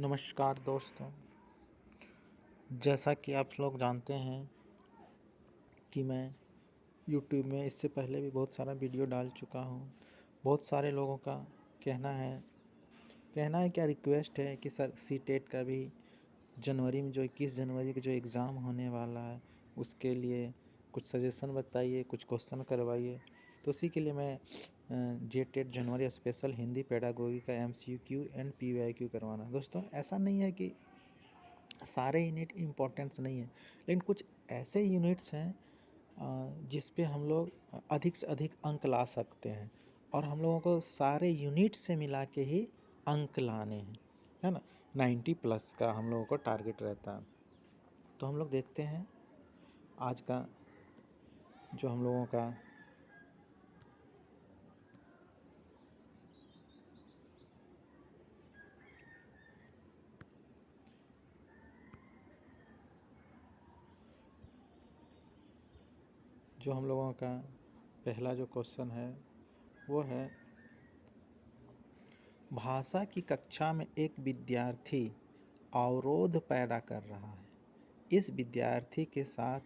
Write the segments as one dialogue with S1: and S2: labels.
S1: नमस्कार दोस्तों। जैसा कि आप लोग जानते हैं कि मैं यूट्यूब में इससे पहले भी बहुत सारा वीडियो डाल चुका हूँ। बहुत सारे लोगों का कहना है क्या रिक्वेस्ट है कि सर सीटेट का भी जनवरी में जो 21 जनवरी का जो एग्ज़ाम होने वाला है उसके लिए कुछ सजेशन बताइए, कुछ क्वेश्चन करवाइए। तो उसी के लिए मैं जेटेट जनवरी स्पेशल हिंदी पेडागोगी का MCQ एंड PYQ करवाना। दोस्तों ऐसा नहीं है कि सारे यूनिट इम्पोर्टेंस नहीं है, लेकिन कुछ ऐसे यूनिट्स हैं जिस पे हम लोग अधिक से अधिक अंक ला सकते हैं और हम लोगों को सारे यूनिट से मिला के ही अंक लाने हैं, है ना। 90+ का हम लोगों को टारगेट रहता है। तो हम लोग देखते हैं आज का जो हम लोगों का पहला जो क्वेश्चन है वो है, भाषा की कक्षा में एक विद्यार्थी अवरोध पैदा कर रहा है। इस विद्यार्थी के साथ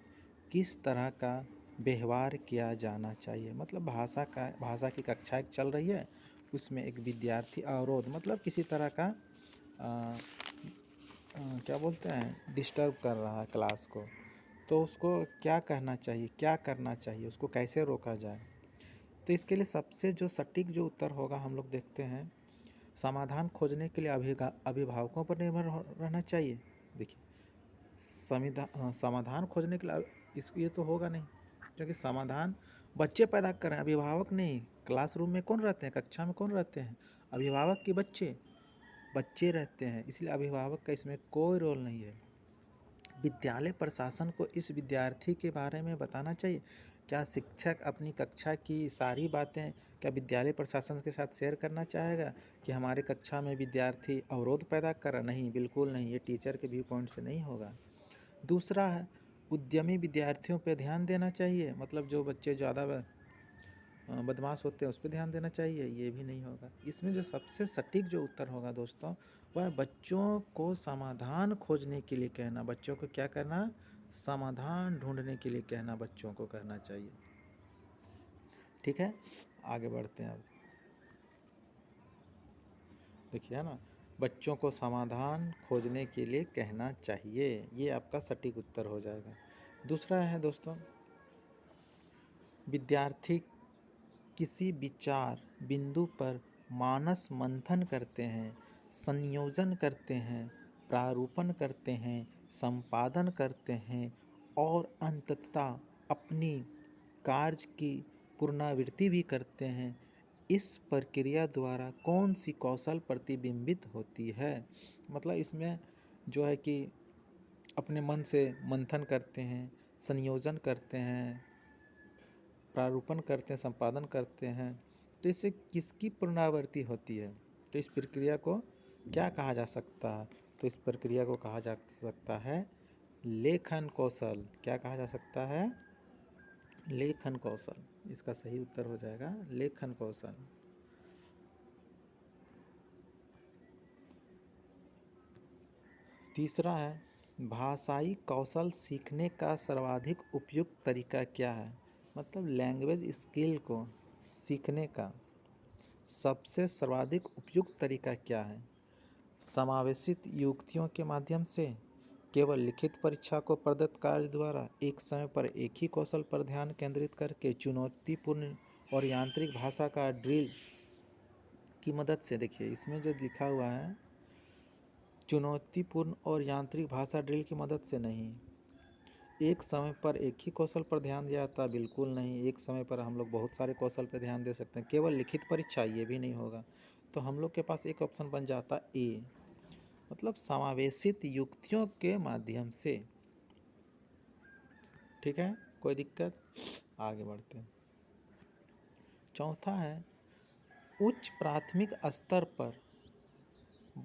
S1: किस तरह का व्यवहार किया जाना चाहिए। मतलब भाषा की कक्षा एक चल रही है, उसमें एक विद्यार्थी अवरोध मतलब किसी तरह का क्या बोलते हैं, डिस्टर्ब कर रहा है क्लास को। तो उसको क्या कहना चाहिए, क्या करना चाहिए, उसको कैसे रोका जाए। तो इसके लिए सबसे जो सटीक जो उत्तर होगा हम लोग देखते हैं, समाधान खोजने के लिए अभिभावकों पर निर्भर रहना चाहिए। देखिए समाधान खोजने के लिए ये तो होगा नहीं, क्योंकि समाधान बच्चे पैदा कर रहे हैं, अभिभावक नहीं। क्लासरूम में कौन रहते हैं, कक्षा में कौन रहते हैं, अभिभावक के बच्चे रहते हैं, इसलिए अभिभावक का इसमें कोई रोल नहीं है। विद्यालय प्रशासन को इस विद्यार्थी के बारे में बताना चाहिए। क्या शिक्षक अपनी कक्षा की सारी बातें क्या विद्यालय प्रशासन के साथ शेयर करना चाहेगा कि हमारे कक्षा में विद्यार्थी अवरोध पैदा कर रहा? नहीं, बिल्कुल नहीं, ये टीचर के व्यू पॉइंट से नहीं होगा। दूसरा है, उद्यमी विद्यार्थियों पर ध्यान देना चाहिए। मतलब जो बच्चे ज़्यादा बदमाश होते हैं उस पर ध्यान देना चाहिए, ये भी नहीं होगा। इसमें जो सबसे सटीक जो उत्तर होगा दोस्तों, वह बच्चों को समाधान खोजने के लिए कहना। बच्चों को क्या करना, समाधान ढूंढने के लिए कहना बच्चों को करना चाहिए। ठीक है, आगे बढ़ते हैं। अब देखिए, है ना, बच्चों को समाधान खोजने के लिए कहना चाहिए, ये आपका सटीक उत्तर हो जाएगा। दूसरा है दोस्तों, विद्यार्थी किसी विचार बिंदु पर मानस मंथन करते हैं, संयोजन करते हैं, प्रारूपण करते हैं, संपादन करते हैं और अंततः अपनी कार्य की पुनरावृत्ति भी करते हैं। इस प्रक्रिया द्वारा कौन सी कौशल प्रतिबिंबित होती है। मतलब इसमें जो है कि अपने मन से मंथन करते हैं, संयोजन करते हैं, प्रारूपण करते हैं, संपादन करते हैं, तो इससे किसकी पुनरावृत्ति होती है। तो इस प्रक्रिया को क्या कहा जा सकता है, तो इस प्रक्रिया को कहा जा सकता है लेखन कौशल। क्या कहा जा सकता है, लेखन कौशल। इसका सही उत्तर हो जाएगा लेखन कौशल। तीसरा है, भाषाई कौशल सीखने का सर्वाधिक उपयुक्त तरीका क्या है। मतलब लैंग्वेज स्किल को सीखने का सबसे सर्वाधिक उपयुक्त तरीका क्या है। समावेशित युक्तियों के माध्यम से, केवल लिखित परीक्षा को प्रदत्त कार्य द्वारा, एक समय पर एक ही कौशल पर ध्यान केंद्रित करके, चुनौतीपूर्ण और यांत्रिक भाषा का ड्रिल की मदद से। देखिए इसमें जो लिखा हुआ है, चुनौतीपूर्ण और यांत्रिक भाषा ड्रिल की मदद से नहीं, एक समय पर एक ही कौशल पर ध्यान दिया जाता, बिल्कुल नहीं। एक समय पर हम लोग बहुत सारे कौशल पर ध्यान दे सकते हैं। केवल लिखित परीक्षा, ये भी नहीं होगा। तो हम लोग के पास एक ऑप्शन बन जाता ए, मतलब समावेशित युक्तियों के माध्यम से। ठीक है, कोई दिक्कत, आगे बढ़ते हैं। चौथा है, उच्च प्राथमिक स्तर पर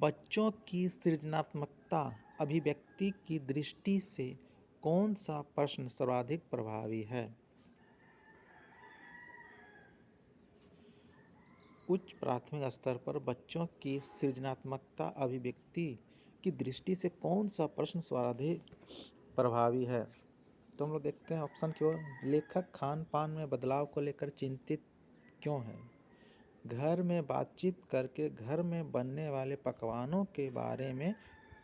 S1: बच्चों की सृजनात्मकता अभिव्यक्ति की दृष्टि से कौन सा प्रश्न सर्वाधिक प्रभावी है। उच्च प्राथमिक स्तर पर बच्चों की सृजनात्मकता अभिव्यक्ति की दृष्टि से कौन सा प्रश्न सर्वाधिक प्रभावी है? तो हम लोग देखते हैं ऑप्शन की ओर। लेखक खान पान में बदलाव को लेकर चिंतित क्यों है? घर में बातचीत करके घर में बनने वाले पकवानों के बारे में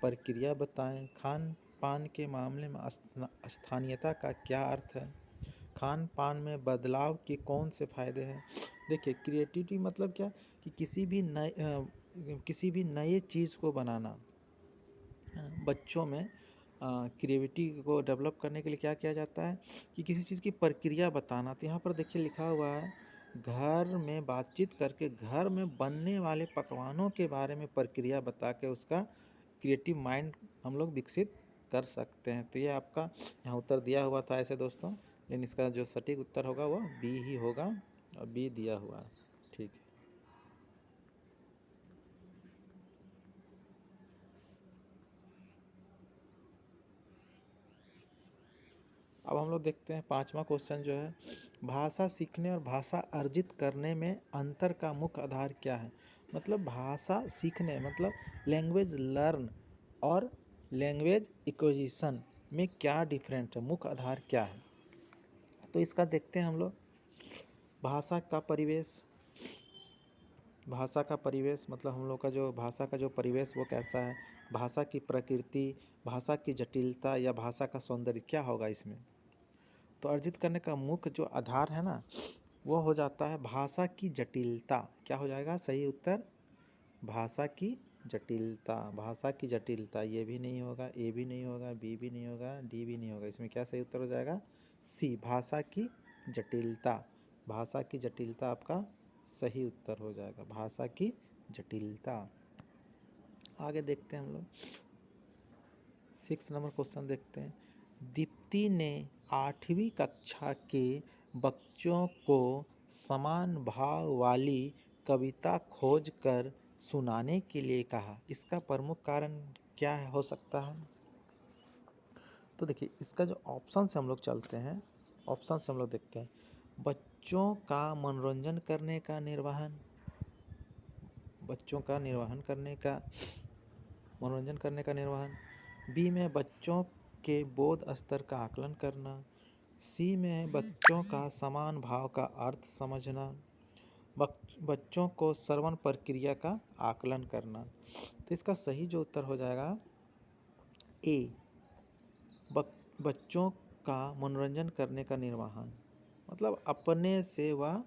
S1: प्रक्रिया बताएं। खान पान के मामले में स्थानीयता का क्या अर्थ है? खान पान में बदलाव के कौन से फायदे हैं? देखिए, क्रिएटिविटी मतलब क्या कि किसी भी नए चीज़ को बनाना। बच्चों में क्रिएटिविटी को डेवलप करने के लिए क्या किया जाता है कि किसी चीज़ की प्रक्रिया बताना। तो यहाँ पर देखिए लिखा हुआ है, घर में बातचीत करके घर में बनने वाले पकवानों के बारे में प्रक्रिया बता के उसका क्रिएटिव माइंड हम लोग विकसित कर सकते हैं। तो ये आपका यहाँ उत्तर दिया हुआ था ऐसे दोस्तों, लेकिन इसका जो सटीक उत्तर होगा वो बी ही होगा, और बी दिया हुआ है। ठीक है, अब हम लोग देखते हैं पांचवा क्वेश्चन जो है, भाषा सीखने और भाषा अर्जित करने में अंतर का मुख्य आधार क्या है? मतलब भाषा सीखने मतलब लैंग्वेज लर्न और लैंग्वेज एक्विजिशन में क्या डिफरेंट है, मुख्य आधार क्या है? तो इसका देखते हैं हम लोग। भाषा का परिवेश, भाषा का परिवेश मतलब हम लोग का जो भाषा का जो परिवेश वो कैसा है, भाषा की प्रकृति, भाषा की जटिलता या भाषा का सौंदर्य क्या होगा इसमें? तो अर्जित करने का मुख्य जो आधार है ना, वो हो जाता है भाषा की जटिलता। क्या हो जाएगा सही उत्तर? भाषा की जटिलता। भाषा की जटिलता, ये भी नहीं होगा, ए भी नहीं होगा, बी भी नहीं होगा, डी भी नहीं होगा। इसमें क्या सही उत्तर हो जाएगा? सी, भाषा की जटिलता। भाषा की जटिलता आपका सही उत्तर हो जाएगा, भाषा की जटिलता। आगे देखते हैं हम लोग 6 नंबर क्वेश्चन देखते हैं। दीप्ति ने 8वीं कक्षा के बच्चों को समान भाव वाली कविता खोज कर सुनाने के लिए कहा। इसका प्रमुख कारण क्या हो सकता है? तो देखिए, इसका जो ऑप्शन से हम लोग चलते हैं, ऑप्शन से हम लोग देखते हैं। बच्चों का मनोरंजन करने का निर्वहन, बच्चों का निर्वहन करने का मनोरंजन करने का निर्वहन। बी में बच्चों के बोध स्तर का आकलन करना। सी में बच्चों का समान भाव का अर्थ समझना। बच्चों को श्रवण प्रक्रिया का आकलन करना। तो इसका सही जो उत्तर हो जाएगा ए, बच्चों का मनोरंजन करने का निर्वहन। मतलब अपने से वह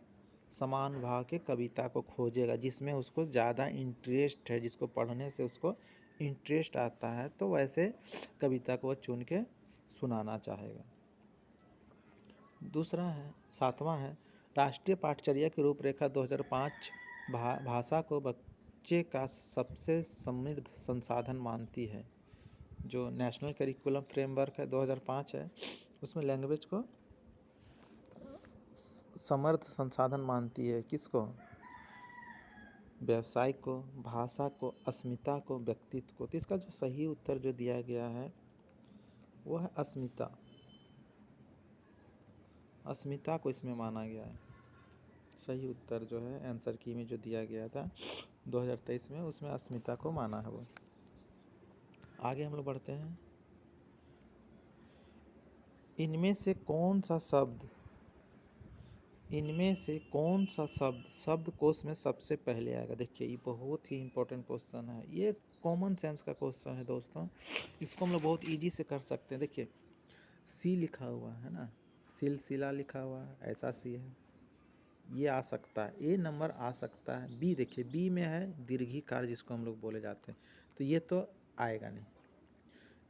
S1: समान भाव के कविता को खोजेगा जिसमें उसको ज़्यादा इंटरेस्ट है, जिसको पढ़ने से उसको इंटरेस्ट आता है, तो वैसे कविता को वह चुन के सुनाना चाहेगा। दूसरा है, 7वां है, राष्ट्रीय पाठचर्या की रूपरेखा 2005 भाषा को बच्चे का सबसे समृद्ध संसाधन मानती है। जो नेशनल करिकुलम फ्रेमवर्क है 2005 है, उसमें लैंग्वेज को समर्थ संसाधन मानती है। किसको? व्यवसाय को, भाषा को, अस्मिता को, व्यक्तित्व को। तो इसका जो सही उत्तर जो दिया गया है वो है अस्मिता। अस्मिता को इसमें माना गया है। सही उत्तर जो है आंसर की में जो दिया गया था 2023 में, उसमें अस्मिता को माना है वो। आगे हम लोग बढ़ते हैं। इनमें से कौन सा शब्द शब्दकोश में सबसे पहले आएगा? देखिए, ये बहुत ही इंपॉर्टेंट क्वेश्चन है। ये कॉमन सेंस का क्वेश्चन है दोस्तों, इसको हम लोग बहुत इजी से कर सकते हैं। देखिए, सी लिखा हुआ है ना, सिलसिला लिखा हुआ है, ऐसा सी है, ये आ सकता है, ए नंबर आ सकता है। बी देखिए, बी में है दीर्घिकार जिसको हम लोग बोले जाते हैं, तो ये तो आएगा नहीं।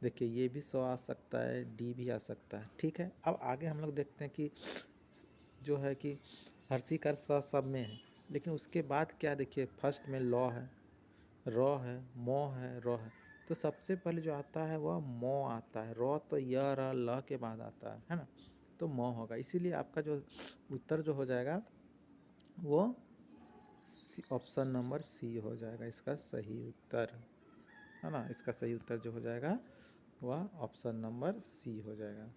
S1: देखिए, ये भी 100 आ सकता है, डी भी आ सकता है। ठीक है, अब आगे हम लोग देखते हैं कि जो है कि हर्षिकार स सब में है, लेकिन उसके बाद क्या, देखिए फर्स्ट में लॉ है, रॉ है, मो है, रॉ है। तो सबसे पहले जो आता है वह मो आता है। रॉ तो य र ल के बाद आता है ना, तो मो होगा। इसीलिए आपका जो उत्तर जो हो जाएगा वो ऑप्शन नंबर सी हो जाएगा, इसका सही उत्तर है ना। इसका सही उत्तर जो हो जाएगा वह ऑप्शन नंबर सी हो जाएगा।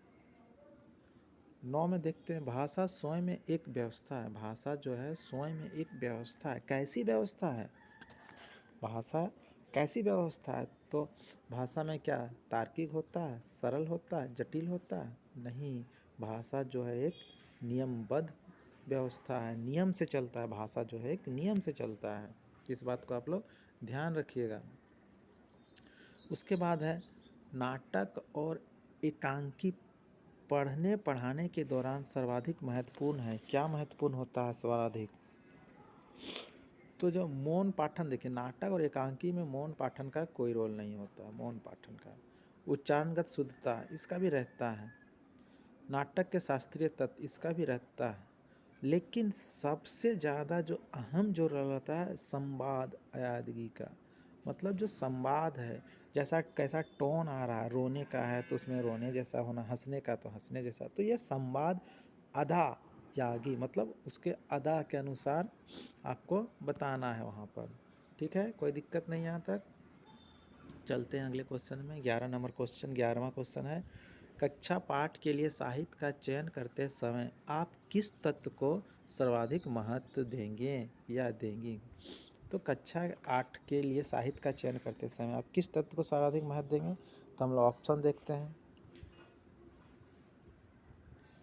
S1: 9 में देखते हैं, भाषा स्वयं में एक व्यवस्था है। भाषा जो है स्वयं में एक व्यवस्था है। कैसी व्यवस्था है? भाषा कैसी व्यवस्था है? तो भाषा में क्या तार्किक होता है, सरल होता है, जटिल होता है? नहीं, भाषा जो है एक नियमबद्ध व्यवस्था है, नियम से चलता है। भाषा जो है एक नियम से चलता है। इस बात को आप लोग ध्यान रखिएगा। उसके बाद है नाटक और एकांकी पढ़ने पढ़ाने के दौरान सर्वाधिक महत्वपूर्ण है। क्या महत्वपूर्ण होता है सर्वाधिक? तो जो मौन पाठन, देखिए नाटक और एकांकी में मौन पाठन का कोई रोल नहीं होता। मौन पाठन का उच्चारणगत शुद्धता इसका भी रहता है, नाटक के शास्त्रीय तत्व इसका भी रहता है, लेकिन सबसे ज़्यादा जो अहम जो रहता है संवाद अयादगी का। मतलब जो संवाद है, जैसा कैसा टोन आ रहा है, रोने का है तो उसमें रोने जैसा होना, हंसने का तो हंसने जैसा। तो ये संवाद अदा यागी, मतलब उसके अदा के अनुसार आपको बताना है वहाँ पर। ठीक है, कोई दिक्कत नहीं यहाँ तक। चलते हैं अगले क्वेश्चन में। 11 नंबर क्वेश्चन, 11वां क्वेश्चन है, कक्षा पाठ के लिए साहित्य का चयन करते समय आप किस तत्व को सर्वाधिक महत्व देंगे या देंगी? तो कक्षा 8 के लिए साहित्य का चयन करते समय आप किस तत्व को सर्वाधिक महत्व देंगे? तो हम लोग ऑप्शन देखते हैं।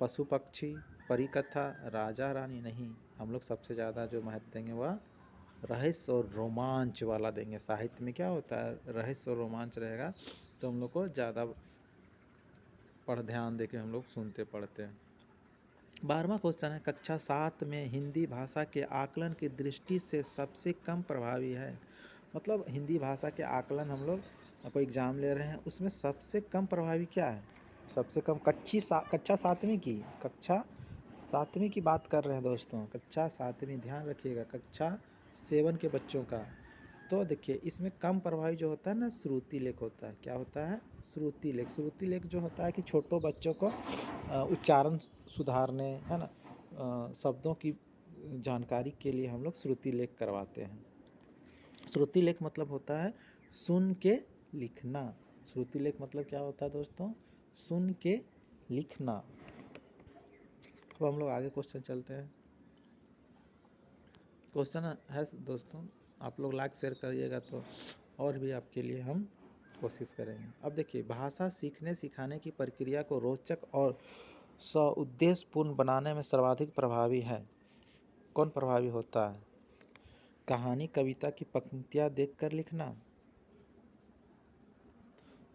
S1: पशु पक्षी, परिकथा, राजा रानी? नहीं, हम लोग सबसे ज़्यादा जो महत्व देंगे वह रहस्य और रोमांच वाला देंगे। साहित्य में क्या होता है, रहस्य और रोमांच रहेगा तो हम लोग को ज़्यादा ध्यान देके हम लोग सुनते पढ़ते हैं। 12वां क्वेश्चन है, कक्षा 7 में हिंदी भाषा के आकलन की दृष्टि से सबसे कम प्रभावी है। मतलब हिंदी भाषा के आकलन हम लोग कोई एग्ज़ाम ले रहे हैं, उसमें सबसे कम प्रभावी क्या है? सबसे कम कक्षा 7वीं की बात कर रहे हैं दोस्तों। कक्षा 7वीं, ध्यान रखिएगा, कक्षा 7 के बच्चों का। तो देखिए इसमें कम प्रभावी जो होता है ना, श्रुति लेख होता है। क्या होता है? श्रुति लेख। श्रुति लेख जो होता है कि छोटों बच्चों को उच्चारण सुधारने, है ना, शब्दों की जानकारी के लिए हम लोग श्रुति लेख करवाते हैं। श्रुति लेख मतलब होता है सुन के लिखना। श्रुति लेख मतलब क्या होता है दोस्तों? सुन के लिखना। तो हम लोग आगे क्वेश्चन चलते हैं। क्वेश्चन है दोस्तों, आप लोग लाइक शेयर करिएगा तो और भी आपके लिए हम कोशिश करेंगे। अब देखिए, भाषा सीखने सिखाने की प्रक्रिया को रोचक और सउद्देश्यपूर्ण बनाने में सर्वाधिक प्रभावी है। कौन प्रभावी होता है? कहानी कविता की पंक्तियाँ देखकर लिखना।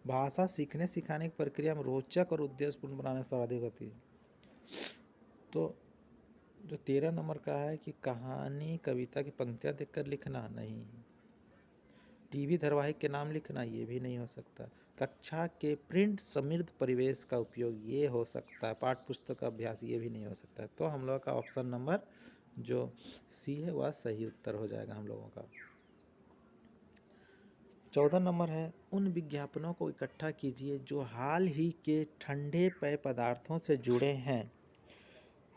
S1: भाषा सीखने सिखाने की प्रक्रिया में रोचक और उद्देश्यपूर्ण बनाने में सर्वाधिक होती है। तो जो 13 नंबर का है कि कहानी कविता की पंक्तियाँ देखकर लिखना, नहीं। टीवी धारावाहिक के नाम लिखना, ये भी नहीं हो सकता। कक्षा के प्रिंट समृद्ध परिवेश का उपयोग, ये हो सकता है। पाठ्य पुस्तक का अभ्यास, ये भी नहीं हो सकता है। तो हम लोग का ऑप्शन नंबर जो सी है वह सही उत्तर हो जाएगा हम लोगों का। 14 नंबर है, उन विज्ञापनों को इकट्ठा कीजिए जो हाल ही के ठंडे पेय पदार्थों से जुड़े हैं।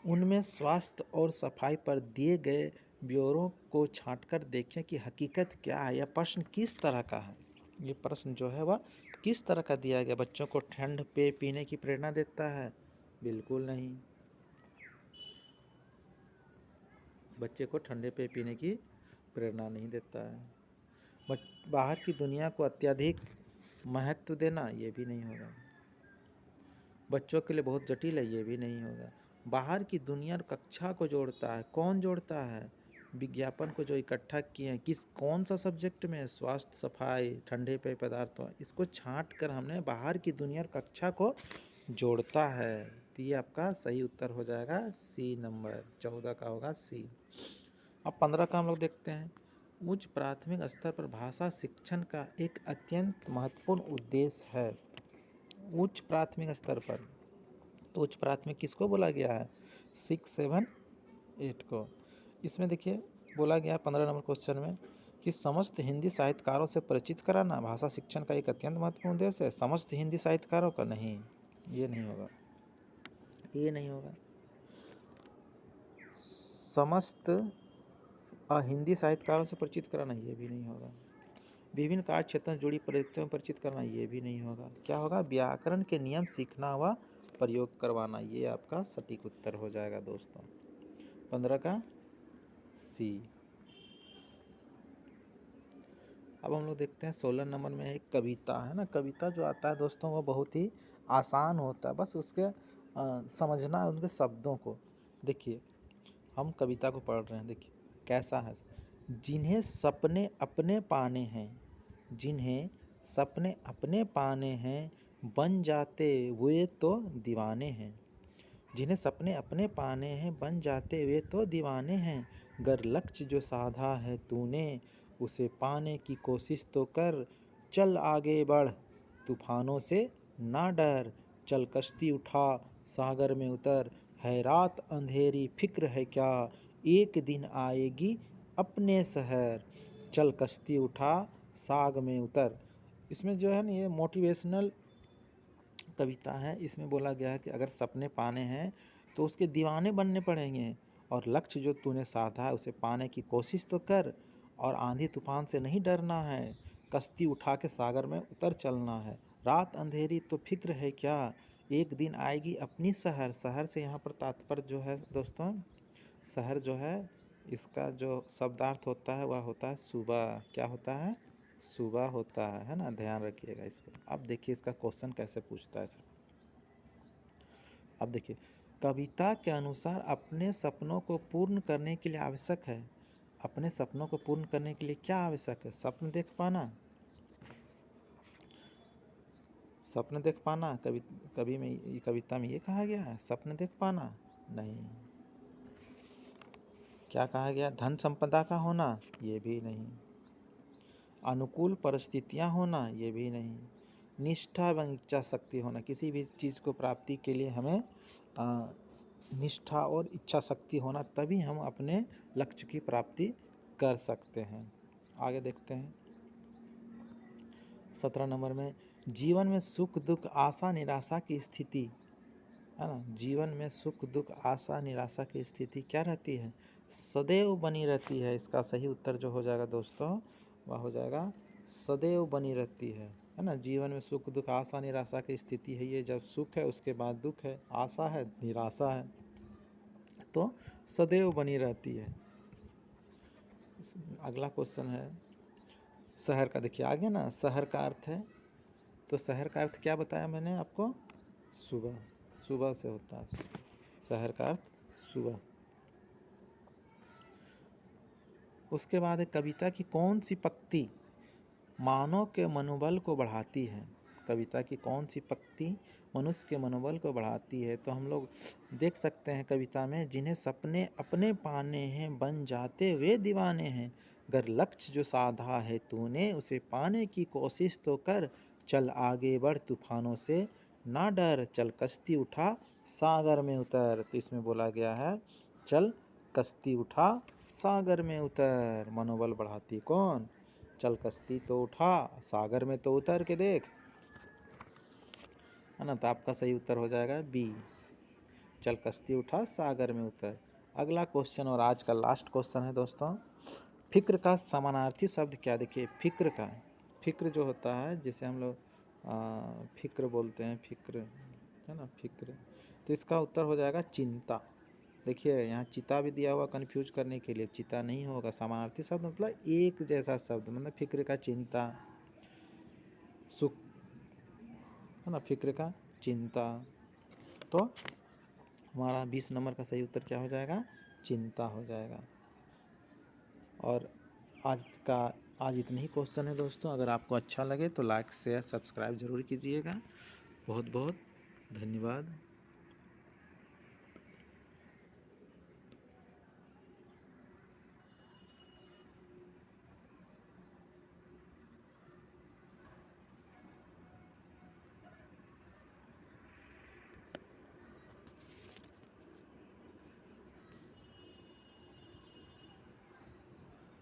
S1: उनमें स्वास्थ्य और सफाई पर दिए गए ब्यौरों को छांटकर देखें कि हकीकत क्या है। यह प्रश्न किस तरह का है? ये प्रश्न जो है वह किस तरह का दिया गया? बच्चों को ठंड पेय पीने की प्रेरणा देता है? बिल्कुल नहीं, बच्चे को ठंडे पेय पीने की प्रेरणा नहीं देता है। बाहर की दुनिया को अत्यधिक महत्व देना, ये भी नहीं होगा। बच्चों के लिए बहुत जटिल है, ये भी नहीं होगा। बाहर की दुनिया और कक्षा को जोड़ता है, कौन जोड़ता है? विज्ञापन को जो इकट्ठा किए हैं, कौन सा सब्जेक्ट में? स्वास्थ्य, सफाई, ठंडे पेय पदार्थों, इसको छांट कर हमने बाहर की दुनिया और कक्षा को जोड़ता है। तो ये आपका सही उत्तर हो जाएगा सी नंबर, 14 का होगा सी। अब 15 का हम लोग देखते हैं। उच्च प्राथमिक स्तर पर भाषा शिक्षण का एक अत्यंत महत्वपूर्ण उद्देश्य है। उच्च प्राथमिक स्तर पर, तो उच्च प्राथमिक किसको बोला गया है? 6, 7, 8 को। इसमें देखिए बोला गया 15 नंबर क्वेश्चन में कि समस्त हिंदी साहित्यकारों से परिचित कराना भाषा शिक्षण का एक अत्यंत महत्वपूर्ण उद्देश्य है। समस्त हिंदी साहित्यकारों का? नहीं, ये नहीं होगा, ये नहीं होगा। समस्त हिंदी साहित्यकारों से परिचित कराना, ये भी नहीं होगा। विभिन्न कार्य क्षेत्रों से जुड़ी प्रयुक्तियों में परिचित करना, ये भी नहीं होगा। क्या होगा? व्याकरण के नियम सीखना व प्रयोग करवाना, ये आपका सटीक उत्तर हो जाएगा दोस्तों, 15 का सी। अब हम लोग देखते हैं 16 नंबर में एक कविता है ना। कविता जो आता है दोस्तों वो बहुत ही आसान होता है, बस उसके समझना उनके शब्दों को। देखिए हम कविता को पढ़ रहे हैं, देखिए कैसा है। जिन्हें सपने अपने पाने हैं, जिन्हें सपने अपने पाने हैं, बन जाते हुए तो दीवाने हैं। जिन्हें सपने अपने पाने हैं, बन जाते वे तो दीवाने हैं। गर लक्ष्य जो साधा है तूने, उसे पाने की कोशिश तो कर। चल आगे बढ़, तूफानों से ना डर। चल कश्ती उठा, सागर में उतर। है रात अंधेरी फिक्र है क्या, एक दिन आएगी अपने शहर। चल कश्ती उठा, साग में उतर। इसमें जो है ना ये मोटिवेशनल कविता है। इसमें बोला गया है कि अगर सपने पाने हैं तो उसके दीवाने बनने पड़ेंगे, और लक्ष्य जो तूने साधा है उसे पाने की कोशिश तो कर, और आंधी तूफान से नहीं डरना है। कश्ती उठा के सागर में उतर चलना है। रात अंधेरी तो फिक्र है क्या, एक दिन आएगी अपनी शहर। शहर से यहाँ पर तात्पर्य जो है दोस्तों, शहर जो है इसका जो शब्दार्थ होता है वह होता है सुबह। क्या होता है? सुबह होता है ना, ध्यान रखिएगा इसको। अब देखिए इसका क्वेश्चन कैसे पूछता है सर। अब देखिए कविता के अनुसार अपने सपनों को पूर्ण करने के लिए आवश्यक है। अपने सपनों को पूर्ण करने के लिए क्या आवश्यक है? सपन देख पाना, सपन देख पाना। कविता में ये कहा गया है सपन देख पाना? नहीं। क्या कहा गया? धन संपदा का होना? ये भी नहीं। अनुकूल परिस्थितियां होना? ये भी नहीं। निष्ठा एवं इच्छा शक्ति होना? किसी भी चीज़ को प्राप्ति के लिए हमें निष्ठा और इच्छा शक्ति होना, तभी हम अपने लक्ष्य की प्राप्ति कर सकते हैं। आगे देखते हैं 17 नंबर में, जीवन में सुख दुख आशा निराशा की स्थिति है ना। जीवन में सुख दुख आशा निराशा की स्थिति क्या रहती है? सदैव बनी रहती है। इसका सही उत्तर जो हो जाएगा दोस्तों वह हो जाएगा सदैव बनी रहती है ना। जीवन में सुख दुख आशा निराशा की स्थिति है। ये जब सुख है उसके बाद दुख है, आशा है निराशा है, तो सदैव बनी रहती है। अगला क्वेश्चन है शहर का। देखिए आगे ना शहर का अर्थ है, तो शहर का अर्थ क्या बताया मैंने आपको? सुबह। सुबह से होता है शहर का अर्थ, सुबह। उसके बाद कविता की कौन सी पंक्ति मानव के मनोबल को बढ़ाती है? कविता की कौन सी पंक्ति मनुष्य के मनोबल को बढ़ाती है? तो हम लोग देख सकते हैं कविता में, जिन्हें सपने अपने पाने हैं, बन जाते वे दीवाने हैं। अगर लक्ष्य जो साधा है तूने, उसे पाने की कोशिश तो कर। चल आगे बढ़, तूफानों से ना डर। चल कश्ती उठा, सागर में उतर। तो इसमें बोला गया है चल कश्ती उठा, सागर में उतर। मनोबल बढ़ाती कौन? चल कश्ती तो उठा, सागर में तो उतर के देख, है ना। तो आपका सही उत्तर हो जाएगा बी, चल कश्ती उठा सागर में उतर। अगला क्वेश्चन और आज का लास्ट क्वेश्चन है दोस्तों, फिक्र का समानार्थी शब्द क्या? देखिए फिक्र जो होता है, जिसे हम लोग फिक्र बोलते हैं, फिक्र है ना, फिक्र। तो इसका उत्तर हो जाएगा चिंता। देखिए यहाँ चिता भी दिया हुआ कंफ्यूज करने के लिए, चिता नहीं होगा। समानार्थी शब्द मतलब एक जैसा शब्द, मतलब फिक्र का चिंता, सुख है ना, फिक्र का चिंता। तो हमारा 20 नंबर का सही उत्तर क्या हो जाएगा? चिंता हो जाएगा। और आज इतने ही क्वेश्चन है दोस्तों। अगर आपको अच्छा लगे तो लाइक शेयर सब्सक्राइब जरूर कीजिएगा। बहुत बहुत धन्यवाद।